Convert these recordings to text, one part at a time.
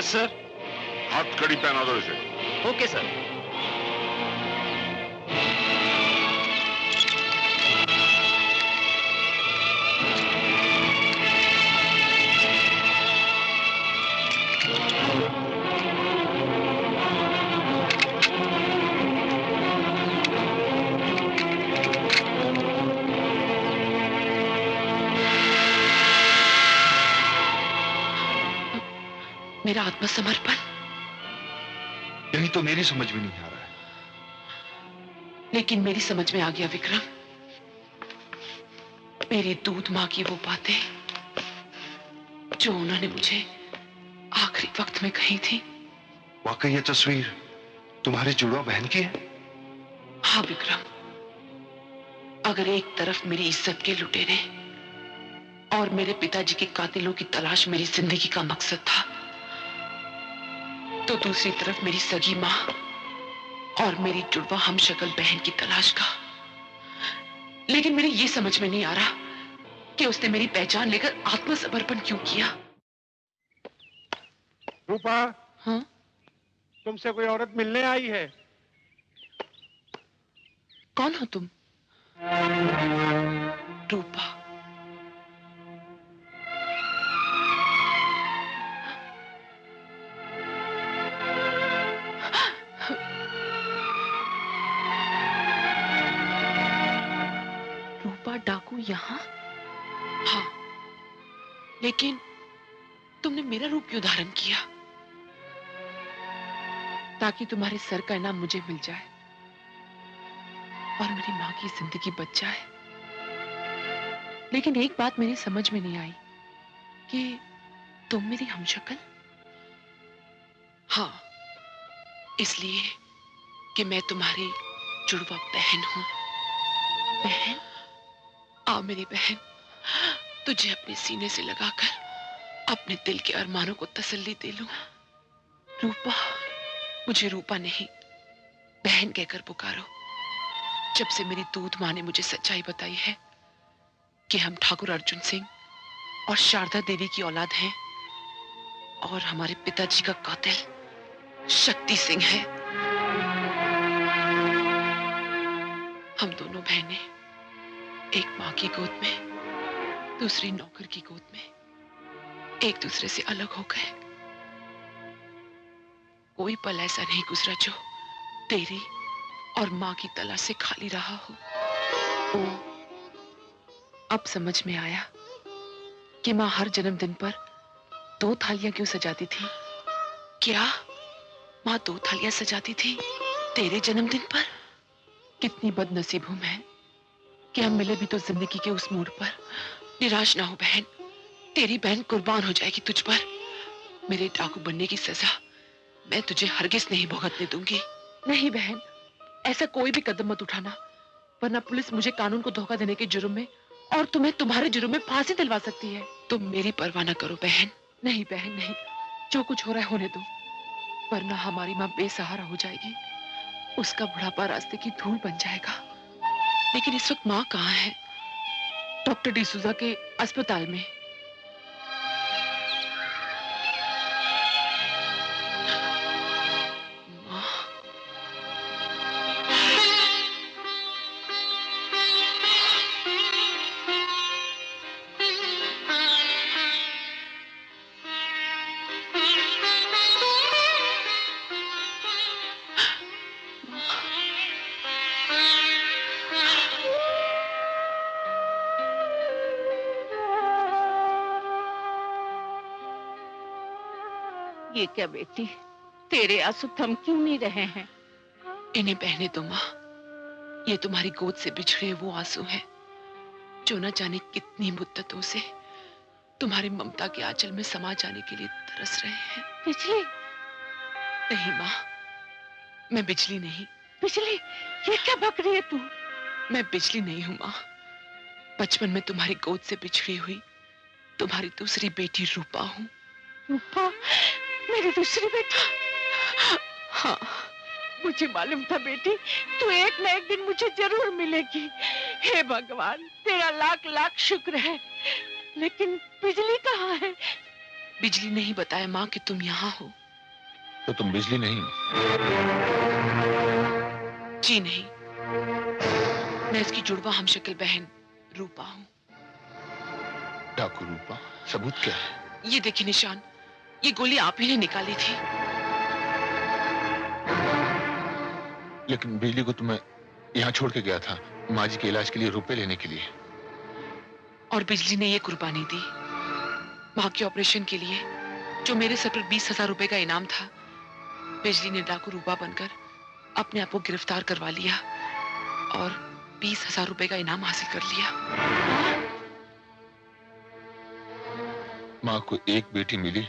Yes sir. हथकड़ी पहना दो इसे। Okay sir. मेरा आत्मसमर्पण, यही तो मेरी समझ में नहीं आ रहा है। लेकिन मेरी समझ में आ गया विक्रम। मेरी दूध मां की वो बातें जो उन्होंने मुझे आखिरी वक्त में कही थी। वाकई ये तस्वीर तुम्हारी जुड़वा बहन की है? हाँ विक्रम, अगर एक तरफ मेरी इज्जत के लुटेरे और मेरे पिताजी के कातिलों की तलाश मेरी जिंदगी का मकसद था, तो दूसरी तरफ मेरी सगी मां और मेरी जुड़वा हमशक्ल बहन की तलाश का। लेकिन मेरे ये समझ में नहीं आ रहा कि उसने मेरी पहचान लेकर आत्मसमर्पण क्यों किया। रूपा, हाँ? तुमसे कोई औरत मिलने आई है। कौन हो तुम? रूपा। रूपा डाकू यहां? हाँ, लेकिन तुमने मेरा रूप क्यों धारण किया? ताकि तुम्हारे सर का इनाम मुझे मिल जाए और मेरी मां की जिंदगी बच जाए। लेकिन एक बात मेरी समझ में नहीं आई कि तुम मेरी हमशक्ल। हाँ, इसलिए कि मैं तुम्हारी जुड़वा बहन हूं। बहन? आ मेरी बहन, तुझे अपने सीने से लगाकर अपने दिल के अरमानों को तसल्ली दे लूं। रूपा, मुझे रूपा नहीं, बहन कहकर पुकारो। जब से मेरी दूध मां ने मुझे सच्चाई बताई है कि हम ठाकुर अर्जुन सिंह और शारदा देवी की औलाद हैं और हमारे पिताजी का कातिल शक्ति सिंह है। हम दोनों बहनें एक मां की गोद में, दूसरी नौकर की गोद में एक दूसरे से अलग हो गए। कोई पल ऐसा नहीं गुजरा जो तेरी और मां की तलाश से खाली रहा हो। ओ, अब समझ में आया कि मां हर जन्मदिन पर 2 थालियां क्यों सजाती थी। क्या मां 2 थालियां सजाती थी तेरे जन्मदिन पर? कितनी बदनसीब हूं मैं कि हम मिले भी तो जिंदगी के उस मोड़ पर। निराश ना हो बहन, तेरी बहन कुर्बान हो जाएगी तुझ पर। मेरे डाकू बनने की सजा मैं तुझे हरगिज नहीं भुगतने दूंगी। नहीं बहन, ऐसा कोई भी कदम मत उठाना, वरना पुलिस मुझे कानून को धोखा देने के जुर्म में और तुम्हें तुम्हारे जुर्म में फांसी दिलवा सकती है। तुम मेरी परवाह न करो बहन। नहीं बहन नहीं, जो कुछ हो रहा है होने दो, वरना हमारी मां बेसहारा हो जाएगी। उसका बुढ़ापा रास्ते की धूल बन जाएगा। लेकिन इस वक्त मां कहाँ है? डॉक्टर डिसूजा के अस्पताल में। ये क्या बेटी, तेरे आंसू थम क्यों नहीं रहे हैं? इन्हें बहने दो मां, ये तुम्हारी गोद से बिछड़े वो आंसू हैं जो न जाने कितनी मुद्दतों से तुम्हारी ममता के आंचल में समा जाने के लिए तरस रहे हैं। बिजली? नहीं मां, मैं बिजली नहीं। बिजली? ये क्या बक रही है तू? मैं बिजली नहीं हूं मां। बचपन में तुम्हारी गोद से बिछड़ी हुई तुम्हारी दूसरी बेटी रूपा हूं। रूपा? मेरी दूसरी बेटी? हाँ, मुझे मालूम था बेटी, तू एक न एक दिन मुझे जरूर मिलेगी। हे भगवान, तेरा लाख लाख शुक्र है। लेकिन बिजली कहाँ है? बिजली नहीं बताया मां कि तुम यहाँ हो। तो तुम बिजली नहीं? जी नहीं, मैं इसकी जुड़वा हमशक्ल बहन रूपा हूँ। डाकू रूपा? सबूत क्या है? ये देखिए निशान, ये गोली आप ही ने निकाली थी। लेकिन बिजली को तो मैं यहाँ छोड़ के गया था, माँ जी के इलाज के लिए रुपए लेने के लिए। और बिजली ने ये कुर्बानी दी माँ के ऑपरेशन के लिए, जो मेरे सर पर 20,000 रुपए का इनाम था। बिजली ने डाकू रूपा बनकर अपने आप को गिरफ्तार करवा लिया और 20,000 रुपए का इनाम हासिल कर लिया। माँ को एक बेटी मिली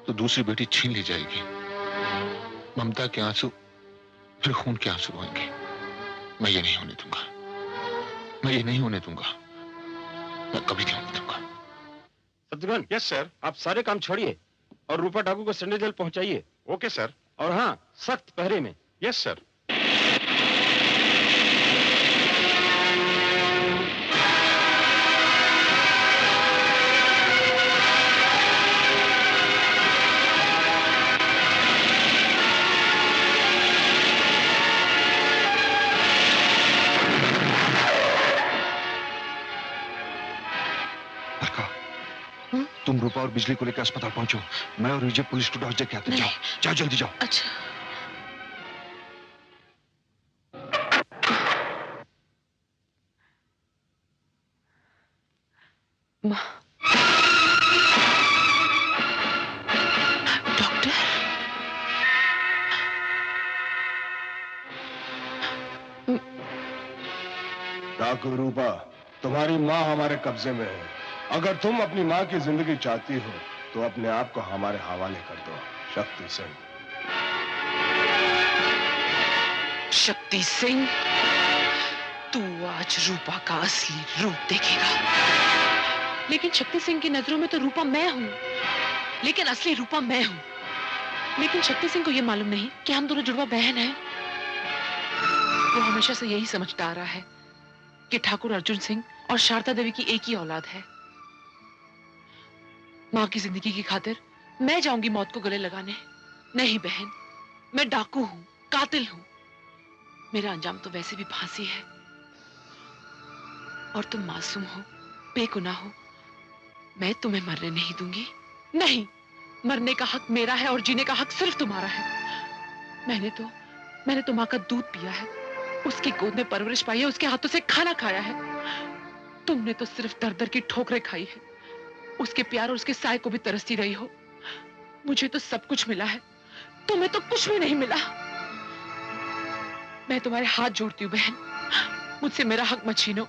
तो दूसरी बेटी छीन ली जाएगी। ममता के आंसू फिर खून के आंसू होंगे। मैं ये नहीं होने दूंगा, मैं ये नहीं होने दूंगा, मैं कभी नहीं होने दूंगा। Shatrughan, yes sir. आप सारे काम छोड़िए और रूपा डाकू को सेंट्रल जेल पहुंचाइए। Okay sir. और हाँ, सख्त पहरे में। Yes sir. तुम रूपा और बिजली को लेकर अस्पताल पहुंचो, मैं और विजय पुलिस को डॉस देके आते हैं। जाओ जाओ जल्दी जाओ। अच्छा। माँ, डॉक्टर? डाकू रूपा, तुम्हारी माँ हमारे कब्जे में है। अगर तुम अपनी माँ की जिंदगी चाहती हो तो अपने आप को हमारे हवाले कर दो। शक्ति सिंह। शक्ति सिंह, तू आज रूपा का असली रूप देखेगा। लेकिन शक्ति सिंह की नजरों में तो रूपा मैं हूं, लेकिन असली रूपा मैं हूं। लेकिन शक्ति सिंह को यह मालूम नहीं कि हम दोनों जुड़वा बहन हैं। वो हमेशा से यही समझता आ रहा है कि ठाकुर अर्जुन सिंह और शारदा देवी की एक ही औलाद है। माँ की जिंदगी की खातिर मैं जाऊंगी मौत को गले लगाने। नहीं बहन, मैं डाकू हूं, कातिल हूं। मेरा अंजाम तो वैसे भी फांसी है। और तुम मासूम हो, बेगुनाह हो। मैं तुम्हें मरने नहीं दूंगी। नहीं, मरने का हक मेरा है और जीने का हक सिर्फ तुम्हारा है। मैंने तो माँ का दूध पिया है, उसकी गोद में परवरिश पाई है, उसके हाथों से खाना खाया है। तुमने तो सिर्फ दर दर की ठोकरें खाई है, उसके प्यार और उसके साय को भी तरसती रही हो। मुझे तो सब कुछ मिला है, तुम्हें तो कुछ भी नहीं मिला। मैं तुम्हारे हाथ जोड़ती हूँ बहन, मुझसे मेरा हक मत छीनो।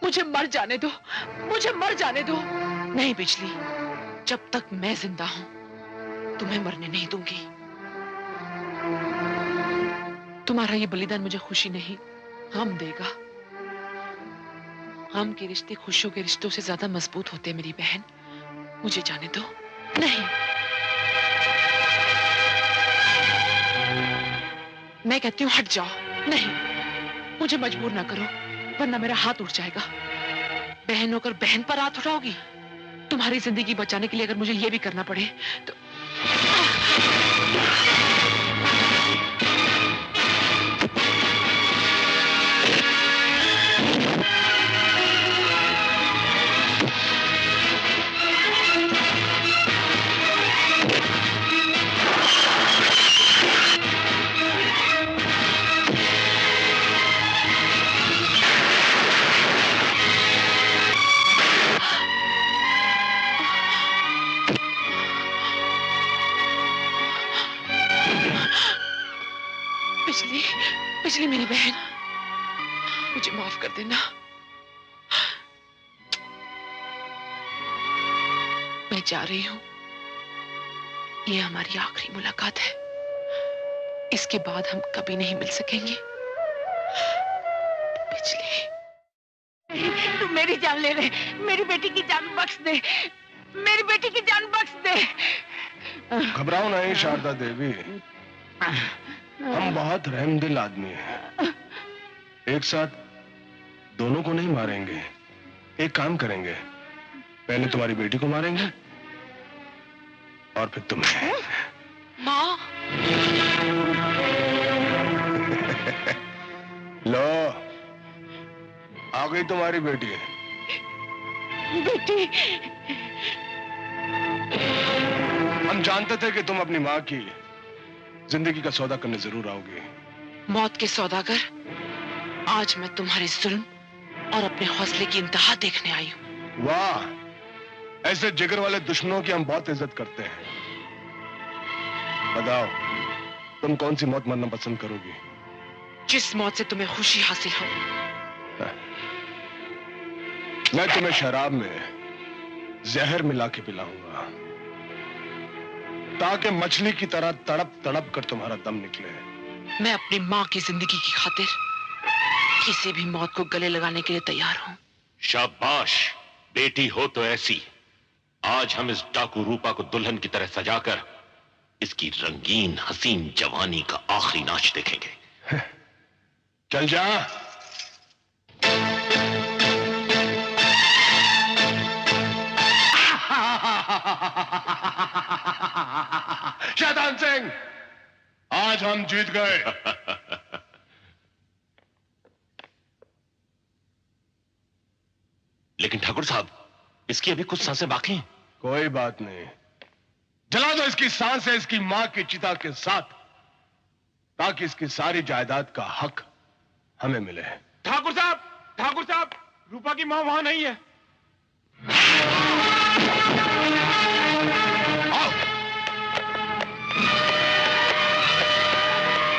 मुझे मर जाने दो, मुझे मर जाने दो। नहीं बिजली, जब तक मैं जिंदा हूं तुम्हें मरने नहीं दूंगी। तुम्हारा ये बलिदान मुझे खुशी नहीं, गम देगा। गम के रिश्ते खुशियों के रिश्तों से ज्यादा मजबूत होते हैं मेरी बहन। मुझे जाने दो। नहीं, मैं कहती हूँ हट जाओ। नहीं, मुझे मजबूर ना करो, वरना मेरा हाथ उठ जाएगा। बहन होकर बहन पर हाथ उठाओगी? तुम्हारी जिंदगी बचाने के लिए अगर मुझे यह भी करना पड़े तो बिजली मेरी बहन, मुझे माफ कर देना। मैं जा रही हूं, ये हमारी आखिरी मुलाकात है। इसके बाद हम कभी नहीं मिल सकेंगे। बिजली, तू मेरी जान ले ले, मेरी बेटी की जान बख्श दे, मेरी बेटी की जान बख्श दे। घबराओ नहीं शारदा देवी, हम बहुत रहमदिल आदमी हैं। एक साथ दोनों को नहीं मारेंगे, एक काम करेंगे, पहले तुम्हारी बेटी को मारेंगे और फिर तुम्हें। माँ। लो, आ गई तुम्हारी बेटी। बेटी, हम जानते थे कि तुम अपनी माँ की जिंदगी का सौदा करने जरूर आओगे। मौत के सौदागर, आज मैं तुम्हारे जुल्म और अपने हौसले की इंतहा देखने आई हूँ। वाह, ऐसे जिगर वाले दुश्मनों की हम बहुत इज्जत करते हैं। बताओ, तुम कौन सी मौत मरना पसंद करोगी? जिस मौत से तुम्हें खुशी हासिल हो। मैं तुम्हें शराब में जहर मिला के पिलाऊंगा, ताकि मछली की तरह तड़प तड़प कर तुम्हारा दम निकले। मैं अपनी माँ की जिंदगी की खातिर किसी भी मौत को गले लगाने के लिए तैयार हूँ। शाबाश, बेटी हो तो ऐसी। आज हम इस डाकू रूपा को दुल्हन की तरह सजाकर इसकी रंगीन हसीन जवानी का आखिरी नाच देखेंगे। चल जा। शैतान सिंह, आज हम जीत गए। लेकिन ठाकुर साहब, इसकी अभी कुछ सांसें बाकी हैं। कोई बात नहीं, जला दो इसकी सांसें इसकी मां की चिता के साथ, ताकि इसकी सारी जायदाद का हक हमें मिले। ठाकुर साहब, रूपा की माँ वहां नहीं है।